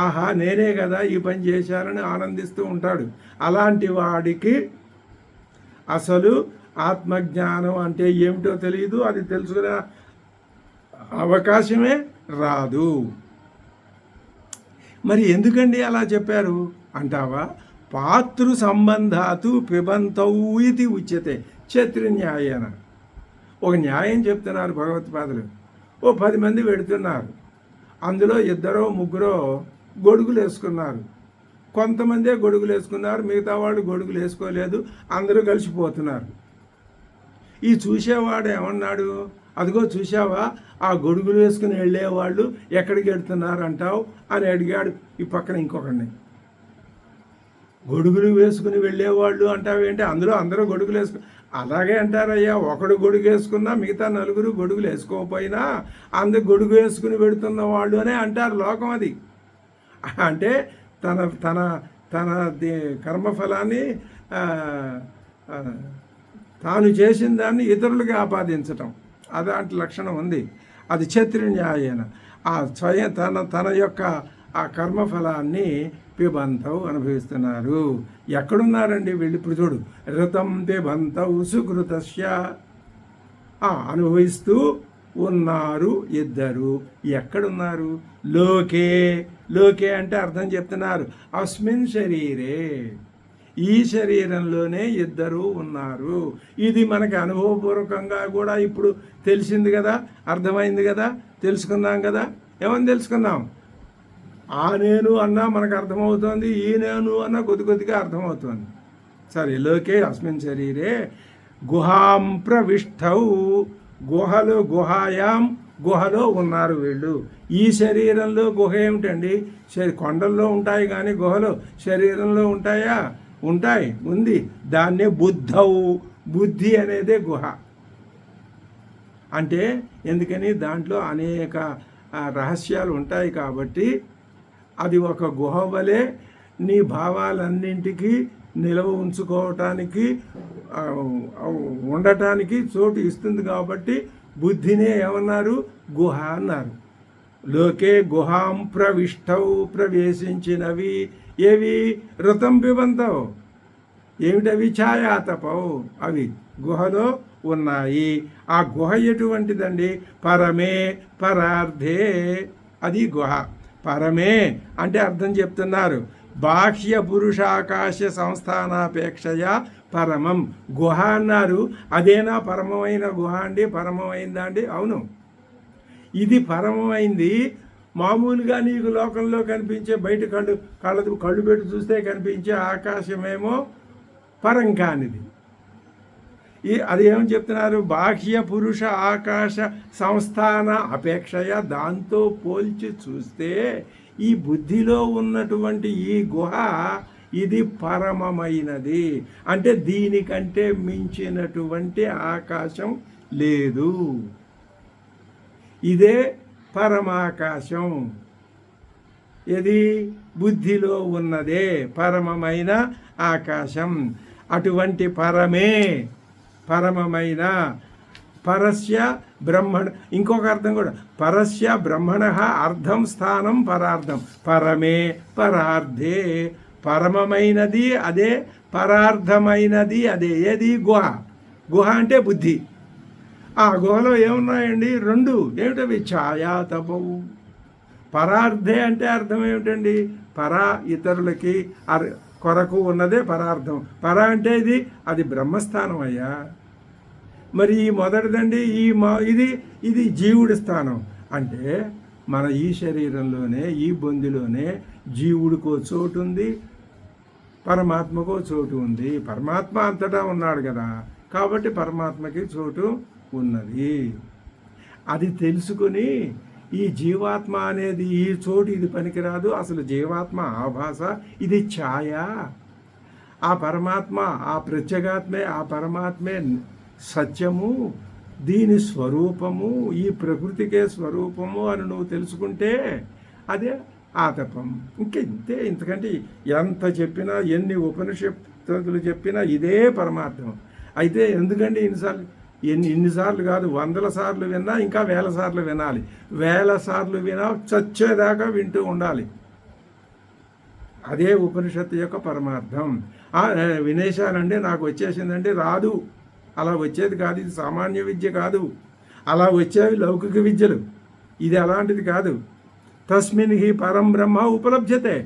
ఆహా నేనే కదా ఈ పని చేశానని ఆనందిస్తూ ఉంటాడు. అలాంటి వాడికి అసలు ఆత్మజ్ఞానం అంటే ఏమిటో తెలియదు, అది తెలుసుకునే అవకాశమే రాదు. మరి ఎందుకండి అలా చెప్పారు అంటావా? పాతృ సంబంధాతు పిబంతౌ ఇది ఉచ్యతే క్షత్రిన్యాయేన. ఒక న్యాయం చెప్తున్నారు భగవత్పాదులు. 10 మంది వెడుతున్నారు, అందులో 2 3 గొడుగులు వేసుకున్నారు. కొంతమందే గొడుగులు వేసుకున్నారు, మిగతా వాళ్ళు గొడుగులు వేసుకోలేదు, అందరూ కలిసిపోతున్నారు. ఈ చూసేవాడు ఏమన్నాడు? అదిగో చూసావా ఆ గొడుగులు వేసుకుని వెళ్ళేవాళ్ళు ఎక్కడికి వెళ్తున్నారు అంటావు అని అడిగాడు. ఈ పక్కన ఇంకొకడిని, గొడుగులు వేసుకుని వెళ్ళేవాళ్ళు అంటావేంటి? అందరూ గొడుగులు వేసుకుని అలాగే అంటారయ్యా. ఒకడు గొడుగు వేసుకున్నా మిగతా 4 గొడుగులు వేసుకోకపోయినా అందరు గొడుగు వేసుకుని వెడుతున్న వాళ్ళు అనే అంటారు లోకం. అది అంటే తన తన తన కర్మఫలాన్ని తాను చేసిన దాన్ని ఇతరులకి ఆపాదించటం, అలాంటి లక్షణం ఉంది. అది క్షత్రియ న్యాయేన. ఆ తన యొక్క ఆ కర్మఫలాన్ని పిబంతౌ అనుభవిస్తున్నారు. ఎక్కడున్నారండి వీళ్ళు? ఇప్పుడు చూడు, ఋతం పిబంతౌ సుకృతస్య, అనుభవిస్తూ ఉన్నారు ఇద్దరు. ఎక్కడున్నారు? లోకే. లోకే అంటే అర్థం చెప్తున్నారు, అస్మిన్ శరీరే, ఈ శరీరంలోనే ఇద్దరు ఉన్నారు. ఇది మనకి అనుభవపూర్వకంగా కూడా ఇప్పుడు తెలిసింది కదా, అర్థమైంది కదా, తెలుసుకున్నాం కదా. ఏమని తెలుసుకున్నాం? ఆ నేను అన్నా మనకు అర్థమవుతుంది, ఈ నేను అన్నా కొద్ది కొద్దిగా అర్థమవుతుంది. సరే, లోకే అస్మిన్ శరీరే గుహాం ప్రవిష్టౌ, గుహాయాం, గుహలో ఉన్నారు వీళ్ళు. ఈ శరీరంలో గుహ ఏమిటండి? కొండల్లో ఉంటాయి కానీ గుహలో శరీరంలో ఉంటాయా? ఉంటాయి, ఉంది. దాన్నే బుద్ధవు, బుద్ధి అనేదే గుహ అంటే. ఎందుకని? దాంట్లో అనేక రహస్యాలు ఉంటాయి కాబట్టి అది ఒక గుహ వలె నీ భావాలన్నింటికి నిలవ ఉంచుకోవటానికి, ఉండటానికి చోటు ఇస్తుంది. కాబట్టి బుద్ధినే ఏమన్నారు? గుహ అన్నారు. లోకే గుహాం ప్రవిష్టౌ, ప్రవేశించినవి. ఏవి? ఋతం పిబంతవు. ఏమిటవి? ఛాయాతపౌ. అవి గుహలో ఉన్నాయి. ఆ గుహ ఎటువంటిదండి? పరమే పరార్థే, అది గుహ. పరమే అంటే అర్థం చెప్తున్నారు, బాహ్య పురుషాకాశ సంస్థానాపేక్షయా పరమం. గుహ అన్నారు, అదేనా పరమమైన గుహ అండి? పరమమైందా అండి? అవును, ఇది పరమమైంది. మామూలుగా నీకు లోకంలో కనిపించే బయట కళ్ళు పెట్టి చూస్తే కనిపించే ఆకాశమేమో పరం కానిది. అది ఏమని చెప్తున్నారు? బాహ్య పురుష ఆకాశ సంస్థాన అపేక్షయ, దాంతో పోల్చి చూస్తే ఈ బుద్ధిలో ఉన్నటువంటి ఈ గుహ ఇది పరమమైనది. అంటే దీనికంటే మించినటువంటి ఆకాశం లేదు. ఇదే పరమాకాశం. ఇది బుద్ధిలో ఉన్నదే పరమమైన ఆకాశం. అటువంటి పరమే పరమమైన, పరస్య బ్రహ్మణ. ఇంకొక అర్థం కూడా, పరస్య బ్రహ్మణ అర్థం స్థానం పరార్థం. పరమే పరార్థే, పరమమైనది అదే, పరార్థమైనది అదే. ఏది? గుహ. గుహ అంటే బుద్ధి. ఆ గుహలో ఏమున్నాయండి? రెండు. ఏమిటవి? ఛాయా తపవు. పరార్థే అంటే అర్థం ఏమిటండి? పరా, ఇతరులకి కొరకు ఉన్నదే పరార్థం. పర అంటే అది బ్రహ్మస్థానం అయ్యా. మరి ఈ మొదటిదండి ఇది జీవుడి స్థానం. అంటే మన ఈ శరీరంలోనే, ఈ బొందిలోనే జీవుడికో చోటు ఉంది, పరమాత్మకో చోటు ఉంది. పరమాత్మ అంతటా ఉన్నాడు కదా, కాబట్టి పరమాత్మకి చోటు ఉన్నది. అది తెలుసుకొని ఈ జీవాత్మ అనేది ఈ చోటు ఇది పనికిరాదు, అసలు జీవాత్మ ఆభాస, ఇది ఛాయ. ఆ పరమాత్మ, ఆ ప్రత్యేగాత్మే, ఆ పరమాత్మే సత్యము, దీని స్వరూపము, ఈ ప్రకృతికే స్వరూపము అని నువ్వు తెలుసుకుంటే అదే ఆతపం. ఇంతే. ఇంతకంటే ఎంత చెప్పినా, ఎన్ని ఉపనిషత్తులు చెప్పినా ఇదే పరమార్థం. అయితే ఎందుకండి ఇన్నిసార్లు కాదు, 100 సార్లు విన్నా, ఇంకా 1000 సార్లు వినాలి. 1000 సార్లు వినా, చచ్చేదాకా వింటూ ఉండాలి. అదే ఉపనిషత్తు యొక్క పరమార్థం. వినేశానండి, నాకు వచ్చేసిందండి, రాదు. అలా వచ్చేది కాదు. ఇది సామాన్య విద్య కాదు. అలా వచ్చేవి లౌకిక విద్యలు. ఇది అలాంటిది కాదు. తస్మిన్ హి పరం బ్రహ్మ ఉపలభ్యతే.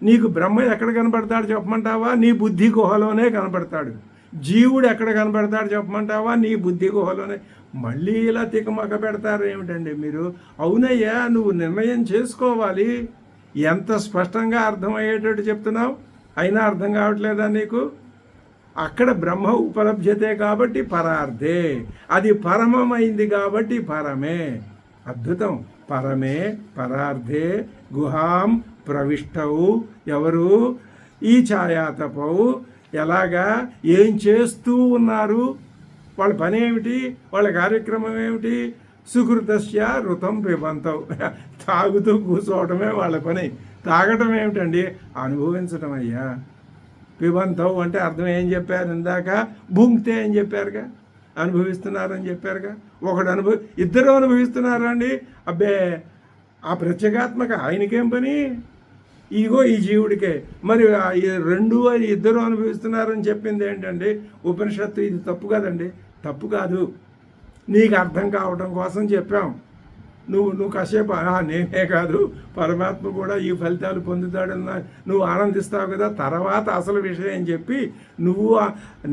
నీకు బ్రహ్మ ఎక్కడ కనపడతాడు చెప్పమంటావా? నీ బుద్ధి గుహలోనే కనపడతాడు. జీవుడు ఎక్కడ కనపడతాడు చెప్పమంటావా? నీ బుద్ధి గుహలోనే. మళ్ళీ ఇలా తికమక పెడతారు ఏమిటండి మీరు? అవునయ్యా, నువ్వు నిర్ణయం చేసుకోవాలి. ఎంత స్పష్టంగా అర్థమయ్యేటట్టు చెప్తున్నావు, అయినా అర్థం కావట్లేదా నీకు? అక్కడ బ్రహ్మ ఉపలభ్యతే కాబట్టి పరార్థే, అది పరమమైంది కాబట్టి పరమే. అద్భుతం. పరమే పరార్థే గుహాం ప్రవిష్టవు. ఎవరు? ఈ ఛాయాతపవు. ఎలాగా? ఏం చేస్తూ ఉన్నారు? వాళ్ళ పని ఏమిటి? వాళ్ళ కార్యక్రమం ఏమిటి? సుకృతస్య ఋతం పిబంతవు. తాగుతూ కూర్చోవటమే వాళ్ళ పని. తాగటం ఏమిటండి? అనుభవించటం అయ్యా. పిబంతవు అంటే అర్థం ఏం చెప్పారు ఇందాక? భుంక్తే అని చెప్పారుగా, అనుభవిస్తున్నారని చెప్పారుగా. ఇద్దరు అనుభవిస్తున్నారా అండి? అబ్బే, ఆ ప్రత్యేగాత్మక ఆయనకేం పని? ఇగో ఈ జీవుడికే. మరి రెండు ఇద్దరు అనుభవిస్తున్నారని చెప్పింది ఏంటండి ఉపనిషత్తు? ఇది తప్పు కదండి. తప్పు కాదు, నీకు అర్థం కావడం కోసం చెప్పాం. నువ్వు కాసేపు నేనే కాదు పరమాత్మ కూడా ఈ ఫలితాలు పొందుతాడన్న నువ్వు ఆనందిస్తావు కదా. తర్వాత అసలు విషయం చెప్పి నువ్వు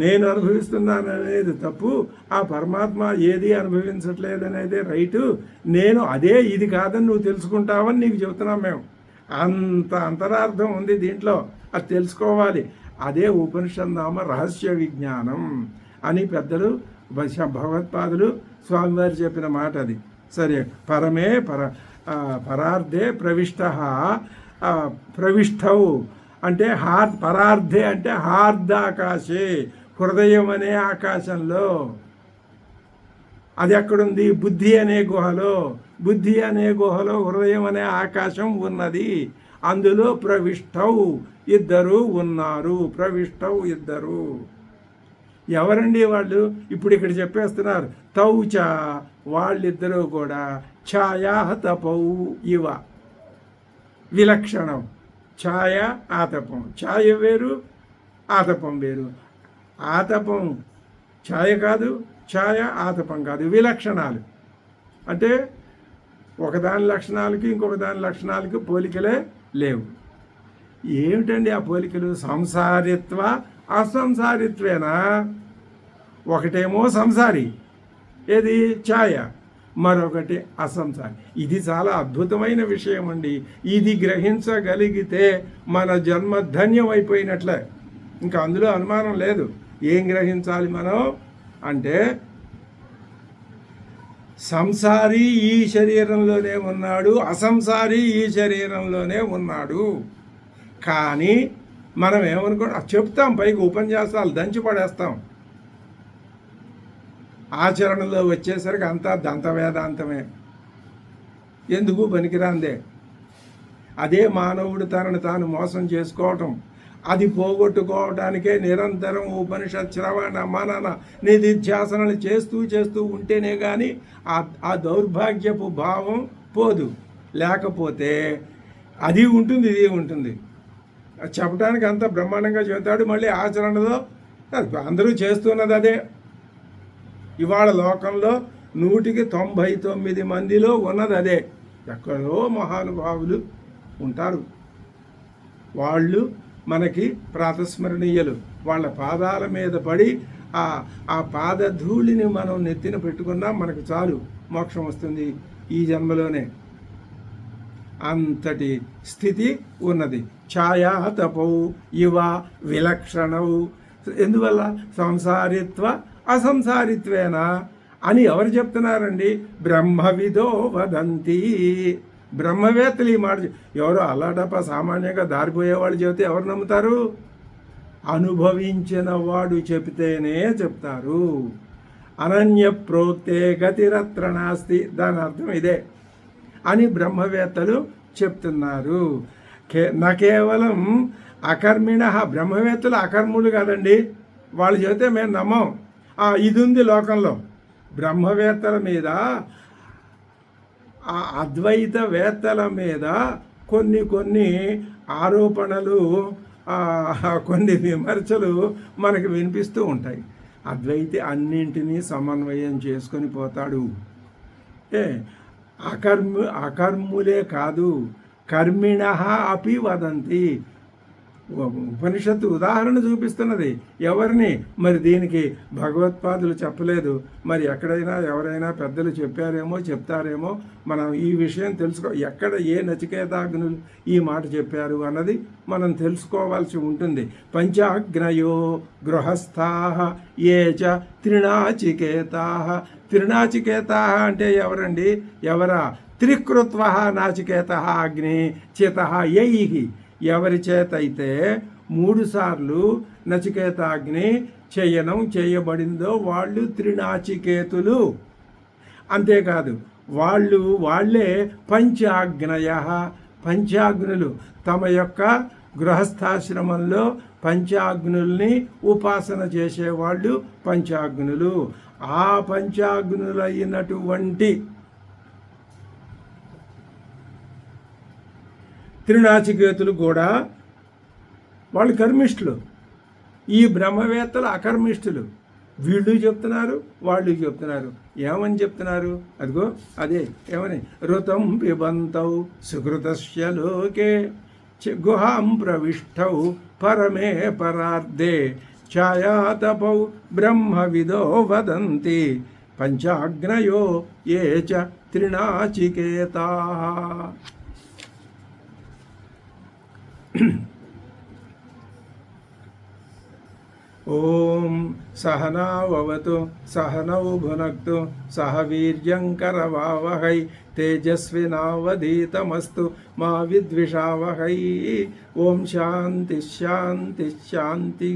నేను అనుభవిస్తున్నాను అనేది తప్పు, ఆ పరమాత్మ ఏది అనుభవించట్లేదు అనేది రైటు, నేను అదే ఇది కాదని నువ్వు తెలుసుకుంటావని నీకు చెబుతున్నాం మేము. అంత అంతరార్థం ఉంది దీంట్లో, అది తెలుసుకోవాలి. అదే ఉపనిషన్నామ రహస్య విజ్ఞానం అని పెద్దలు భగవత్పాదులు స్వామివారు చెప్పిన మాట అది. సరే, పరమే పరార్థే ప్రవిష్టవు అంటే పరార్థే అంటే హార్దాకాశే, హృదయం అనే ఆకాశంలో. అది ఎక్కడుంది? బుద్ధి అనే గుహలో. బుద్ధి అనే గుహలో హృదయం అనే ఆకాశం ఉన్నది. అందులో ప్రవిష్టవు ఇద్దరు ఉన్నారు. ప్రవిష్టవు ఇద్దరు ఎవరండి వాళ్ళు? ఇప్పుడు ఇక్కడ చెప్పేస్తున్నారు. తౌచ వాళ్ళిద్దరూ కూడా ఛాయా తపౌ ఇవ విలక్షణం. ఛాయ ఆతపం. ఛాయ వేరు, ఆతపం వేరు. ఆతపం ఛాయ కాదు, ఛాయ ఆతపం కాదు. విలక్షణాలు అంటే ఒకదాని లక్షణాలకి ఇంకొక దాని లక్షణాలకి పోలికలే లేవు. ఏమిటండి ఆ పోలికలు? సంసారిత్వ అసంసారిత్వేనా? ఒకటేమో సంసారి, ఏది ఛాయ, మరొకటి అసంసారి. ఇది చాలా అద్భుతమైన విషయం అండి. ఇది గ్రహించగలిగితే మన జన్మ ధన్యమైపోయినట్లే, ఇంకా అందులో అనుమానం లేదు. ఏం గ్రహించాలి మనం అంటే, సంసారి ఈ శరీరంలోనే ఉన్నాడు, అసంసారి ఈ శరీరంలోనే ఉన్నాడు. కానీ మనం చెప్తాం, పైకి ఉపన్యాసాలు దంచి పడేస్తాం. ఆచరణలో వచ్చేసరికి అంతా దంతవేదాంతమే, ఎందుకు పనికిరాందే. అదే మానవుడు తనను తాను మోసం చేసుకోవటం, అది పోగొట్టుకోవడానికే నిరంతరం ఉపనిషత్ శ్రవణ మనన నిధిధ్యాసనలు చేస్తూ ఉంటేనే కానీ ఆ దౌర్భాగ్యపు భావం పోదు. లేకపోతే అది ఉంటుంది, ఇది ఉంటుంది. చెప్పడానికి అంత బ్రహ్మాండంగా చెబుతాడు, మళ్ళీ ఆచరణలో అందరూ చేస్తున్నది అదే. ఇవాళ లోకంలో 199 మందిలో ఉన్నది అదే. ఎక్కడో మహానుభావులు ఉంటారు, వాళ్ళు మనకి ప్రాతస్మరణీయులు. వాళ్ళ పాదాల మీద పడి ఆ పాదధూళిని మనం నెత్తిన పెట్టుకున్నా మనకు చాలు, మోక్షం వస్తుంది ఈ జన్మలోనే. అంతటి స్థితి ఉన్నది. ఛాయా తపౌ ఇవ విలక్షణవు. ఎందువల్ల? సంసారిత్వ అసంసారిత్వేనా అని ఎవరు చెప్తున్నారండి? బ్రహ్మవిదో వదంతి. బ్రహ్మవేత్తలు ఈ మాట. ఎవరో అల్లాటప్ప సామాన్యంగా దారిపోయేవాళ్ళు చెబితే ఎవరు నమ్ముతారు? అనుభవించిన వాడు చెబితేనే చెప్తారు. అనన్య ప్రోక్తే గతిరత్ర నాస్తి, దాని అర్థం ఇదే అని బ్రహ్మవేత్తలు చెప్తున్నారు. నా కేవలం అకర్మిణ. బ్రహ్మవేత్తలు అకర్ములు కాదండి, వాళ్ళు చెబితే మేము నమ్మం. ఇది ఉంది లోకంలో. బ్రహ్మవేత్తల మీద, ఆ అద్వైతవేత్తల మీద కొన్ని ఆరోపణలు, కొన్ని విమర్శలు మనకు వినిపిస్తూ ఉంటాయి. అద్వైతి అన్నింటినీ సమన్వయం చేసుకొని పోతాడు. అకర్ములే కాదు, కర్మిణ అపి వదంతి. ఉపనిషత్తు ఉదాహరణ చూపిస్తున్నది. ఎవరిని? మరి దీనికి భగవత్పాదులు చెప్పలేదు, మరి ఎక్కడైనా ఎవరైనా పెద్దలు చెప్పారేమో, చెప్తారేమో. మనం ఈ విషయం ఎక్కడ ఏ నచికేతాగ్నులు ఈ మాట చెప్పారు అన్నది మనం తెలుసుకోవాల్సి ఉంటుంది. పంచాగ్నయో గృహస్థా ఏ చ త్రినాచికేతా. త్రినాచికేతా అంటే ఎవరండి? ఎవరా? త్రికృత్వ నాచికేత అగ్ని చిత యై. ఎవరి చేత అయితే 3 సార్లు నచికేతాగ్ని చేయనం చేయబడిందో వాళ్ళు త్రినాచికేతులు. అంతేకాదు, వాళ్ళే పంచాగ్నయ. పంచాగ్నులు. తమ యొక్క గృహస్థాశ్రమంలో పంచాగ్నుల్ని ఉపాసన చేసేవాళ్ళు పంచాగ్నులు. ఆ పంచాగ్నులైనటువంటి త్రినాచికేతులు కూడా వాళ్ళు కర్మిష్ఠులు, ఈ బ్రహ్మవేత్తలు అకర్మిష్ఠులు. వీళ్ళు చెప్తున్నారు, వాళ్ళు చెప్తున్నారు. ఏమని చెప్తున్నారు? అదిగో అదే ఏమని, ఋతం పిబంతౌ సుకృతస్య లోకే గుహాం ప్రవిష్టౌ పరమే పరార్ధే ఛాయాతపౌ బ్రహ్మవిదో వదంతి పంచాగ్నయో ఏ చ త్రినాచికేతా. ఓం సహనావతు సహనౌ భునక్తు సహ వీర్యంకరవావహై తేజస్వినావధీతమస్తు మా విద్విషావహై. ఓం శాంతి శాంతి శాంతి.